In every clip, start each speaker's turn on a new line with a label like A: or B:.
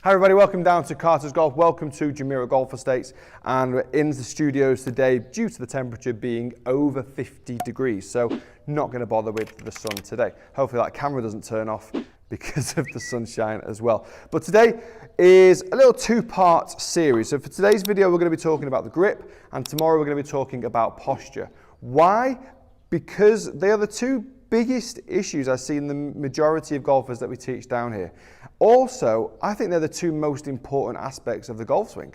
A: Hi everybody, welcome down to Carter's Golf. Welcome to Jumeirah Golf Estates, and we're in the studios today due to the temperature being over 50 degrees. So not going to bother with the sun today. Hopefully that camera doesn't turn off because of the sunshine as well. But today is a little two-part series. So for today's video, we're going to be talking about the grip, and tomorrow we're going to be talking about posture. Why? Because they are the two biggest issues I see in the majority of golfers that we teach down here. Also, I think they're the two most important aspects of the golf swing.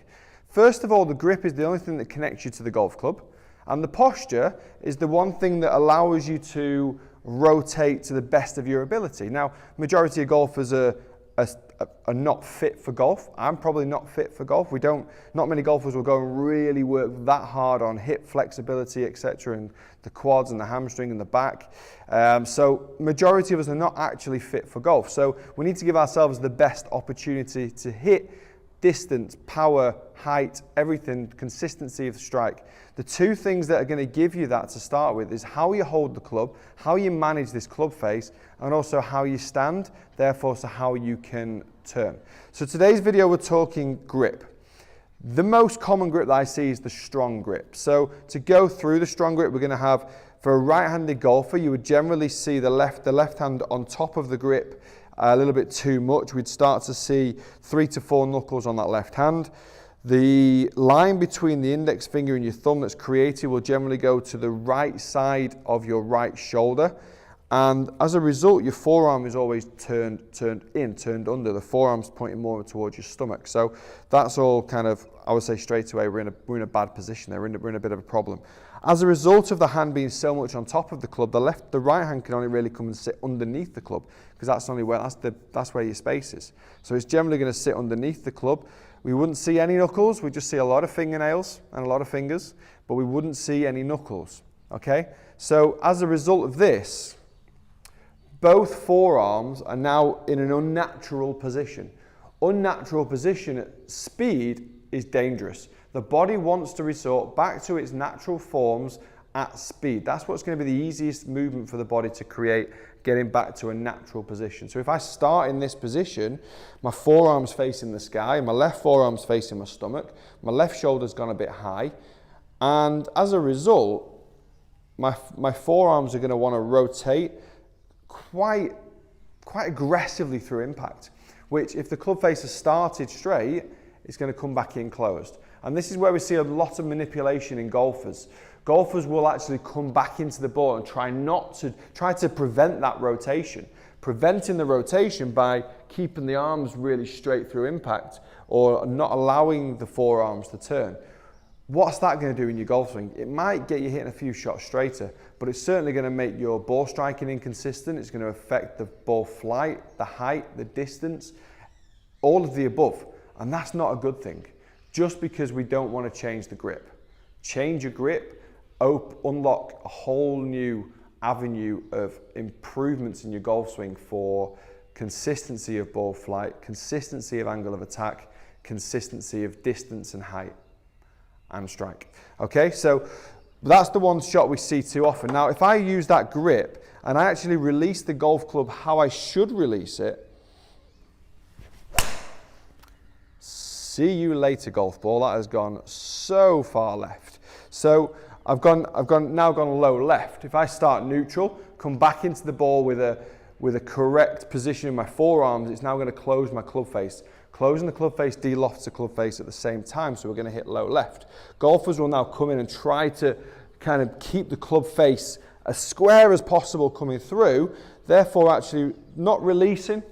A: First of all, the grip is the only thing that connects you to the golf club, and the posture is the one thing that allows you to rotate to the best of your ability. Now, majority of golfers are not fit for golf. I'm probably not fit for golf. Not many golfers will go and really work that hard on hip flexibility, etc., and the quads and the hamstring and the back. So majority of us are not actually fit for golf. So we need to give ourselves the best opportunity to hit distance, power, height, everything, consistency of the strike. The two things that are going to give you that to start with is how you hold the club, how you manage this club face, and also how you stand, therefore so how you can turn. So today's video we're talking grip. The most common grip that I see is the strong grip. So to go through the strong grip, we're going to have, for a right-handed golfer, you would generally see the left hand on top of the grip a little bit too much. We'd start to see 3 to 4 knuckles on that left hand. The line between the index finger and your thumb that's created will generally go to the right side of your right shoulder. And as a result, your forearm is always turned under. The forearm's pointing more towards your stomach. So that's all kind of, I would say straight away, we're in a bad position there. We're in a bit of a problem. As a result of the hand being so much on top of the club, the right hand can only really come and sit underneath the club, because that's where your space is. So it's generally going to sit underneath the club. We wouldn't see any knuckles. We just see a lot of fingernails and a lot of fingers, but we wouldn't see any knuckles. Okay. So as a result of this, both forearms are now in an unnatural position. Unnatural position at speed is dangerous. The body wants to resort back to its natural forms at speed. That's what's going to be the easiest movement for the body to create, getting back to a natural position. So if I start in this position, my forearm's facing the sky, my left forearm's facing my stomach, my left shoulder's gone a bit high, and as a result, my forearms are going to want to rotate quite aggressively through impact, which if the club face has started straight, it's going to come back in closed. And this is where we see a lot of manipulation in golfers. Golfers will actually come back into the ball and try to prevent that rotation. Preventing the rotation by keeping the arms really straight through impact or not allowing the forearms to turn. What's that going to do in your golf swing? It might get you hitting a few shots straighter, but it's certainly going to make your ball striking inconsistent. It's going to affect the ball flight, the height, the distance, all of the above. And that's not a good thing, just because we don't want to change the grip. Change your grip, unlock a whole new avenue of improvements in your golf swing for consistency of ball flight, consistency of angle of attack, consistency of distance and height and strike. Okay, so that's the one shot we see too often. Now, if I use that grip and I actually release the golf club how I should release it, see you later, golf ball. That has gone so far left. So I've now gone low left. If I start neutral, come back into the ball with a correct position in my forearms, it's now going to close my club face. Closing the club face de-lofts the club face at the same time, so we're going to hit low left. Golfers will now come in and try to kind of keep the club face as square as possible coming through, therefore actually not releasing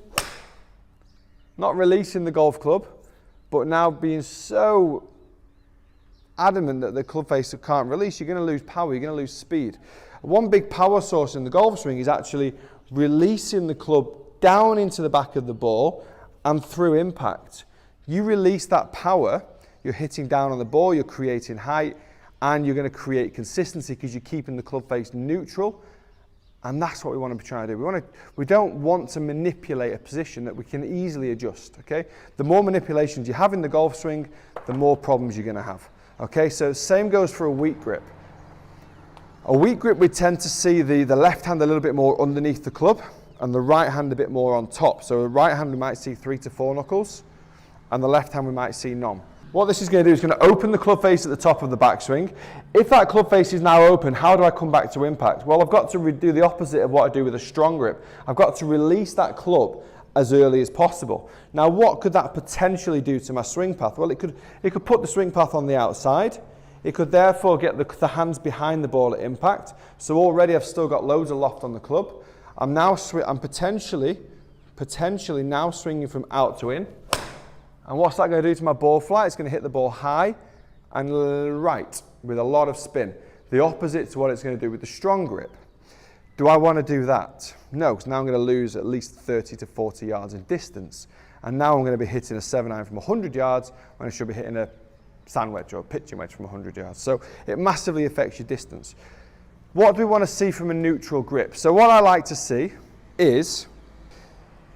A: the golf club, but now being so adamant that the club face can't release, you're going to lose power, you're going to lose speed. One big power source in the golf swing is actually releasing the club down into the back of the ball and through impact. You release that power, you're hitting down on the ball, you're creating height, and you're going to create consistency because you're keeping the club face neutral. And that's what we want to be trying to do. We don't want to manipulate a position that we can easily adjust, okay? The more manipulations you have in the golf swing, the more problems you're going to have, okay? So same goes for a weak grip. A weak grip, we tend to see the left hand a little bit more underneath the club and the right hand a bit more on top. So the right hand we might see 3 to 4 knuckles, and the left hand we might see none. What this is going to do is going to open the club face at the top of the backswing. If that club face is now open, how do I come back to impact? Well, I've got to do the opposite of what I do with a strong grip. I've got to release that club as early as possible. Now, what could that potentially do to my swing path? Well, it could put the swing path on the outside. It could therefore get the hands behind the ball at impact. So already I've still got loads of loft on the club. I'm potentially now swinging from out to in. And what's that going to do to my ball flight? It's going to hit the ball high and right with a lot of spin. The opposite to what it's going to do with the strong grip. Do I want to do that? No, because now I'm going to lose at least 30 to 40 yards in distance. And now I'm going to be hitting a 7-iron from 100 yards when I should be hitting a sand wedge or a pitching wedge from 100 yards. So it massively affects your distance. What do we want to see from a neutral grip? So what I like to see is,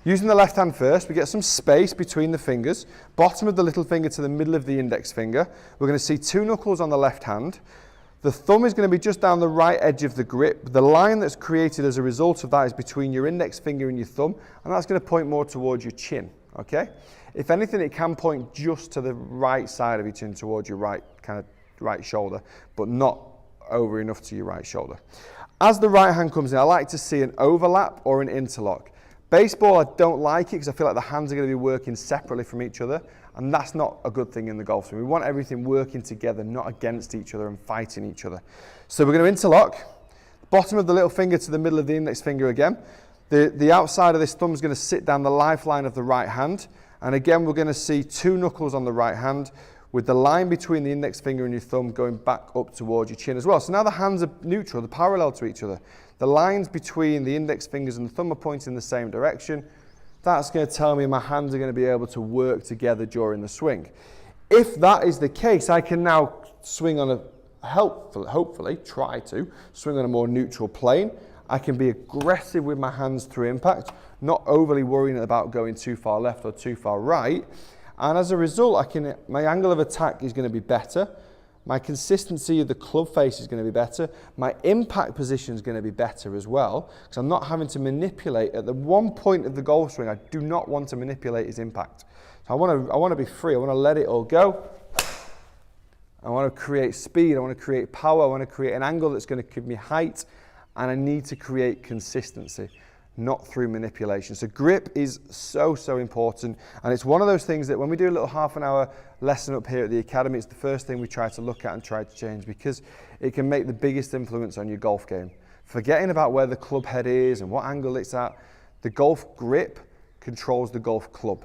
A: using the left hand first, we get some space between the fingers, bottom of the little finger to the middle of the index finger. We're going to see 2 knuckles on the left hand. The thumb is going to be just down the right edge of the grip. The line that's created as a result of that is between your index finger and your thumb, and that's going to point more towards your chin, okay? If anything, it can point just to the right side of your chin, towards your right shoulder, but not over enough to your right shoulder. As the right hand comes in, I like to see an overlap or an interlock. Baseball, I don't like it because I feel like the hands are going to be working separately from each other, and that's not a good thing in the golf swing. We want everything working together, not against each other and fighting each other. So we're going to interlock, bottom of the little finger to the middle of the index finger again. The outside of this thumb is going to sit down the lifeline of the right hand, and again we're going to see 2 knuckles on the right hand with the line between the index finger and your thumb going back up towards your chin as well. So now the hands are neutral, they're parallel to each other. The lines between the index fingers and the thumb are pointing in the same direction. That's going to tell me my hands are going to be able to work together during the swing. If that is the case, I can now swing on hopefully try to swing on a more neutral plane. I can be aggressive with my hands through impact, not overly worrying about going too far left or too far right. And as a result, my angle of attack is going to be better. My consistency of the club face is going to be better. My impact position is going to be better as well, because I'm not having to manipulate. At the one point of the golf swing, I do not want to manipulate his impact. So I want to be free. I want to let it all go. I want to create speed. I want to create power. I want to create an angle that's going to give me height. And I need to create consistency, not through manipulation. So grip is so, so important. And it's one of those things that when we do a little half-an-hour lesson up here at the Academy, it's the first thing we try to look at and try to change, because it can make the biggest influence on your golf game. Forgetting about where the club head is and what angle it's at, the golf grip controls the golf club.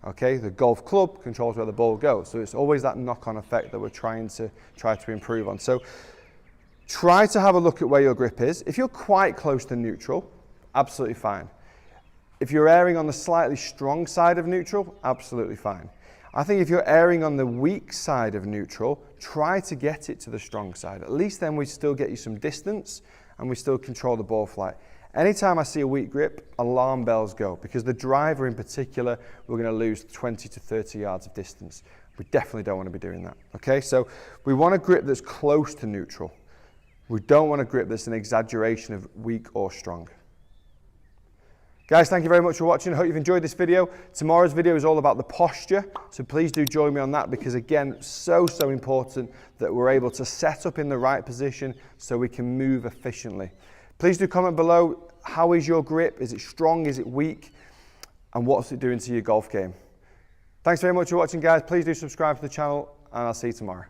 A: Okay, the golf club controls where the ball goes. So it's always that knock-on effect that we're trying to improve on. So try to have a look at where your grip is. If you're quite close to neutral, absolutely fine. If you're erring on the slightly strong side of neutral, absolutely fine. I think if you're erring on the weak side of neutral, try to get it to the strong side. At least then we still get you some distance and we still control the ball flight. Anytime I see a weak grip, alarm bells go, because the driver in particular, we're going to lose 20 to 30 yards of distance. We definitely don't want to be doing that. Okay, so we want a grip that's close to neutral. We don't want a grip that's an exaggeration of weak or strong. Guys, thank you very much for watching. I hope you've enjoyed this video. Tomorrow's video is all about the posture, so please do join me on that, because again, so important that we're able to set up in the right position so we can move efficiently. Please do comment below, how is your grip? Is it strong? Is it weak? And what's it doing to your golf game? Thanks very much for watching, guys. Please do subscribe to the channel, and I'll see you tomorrow.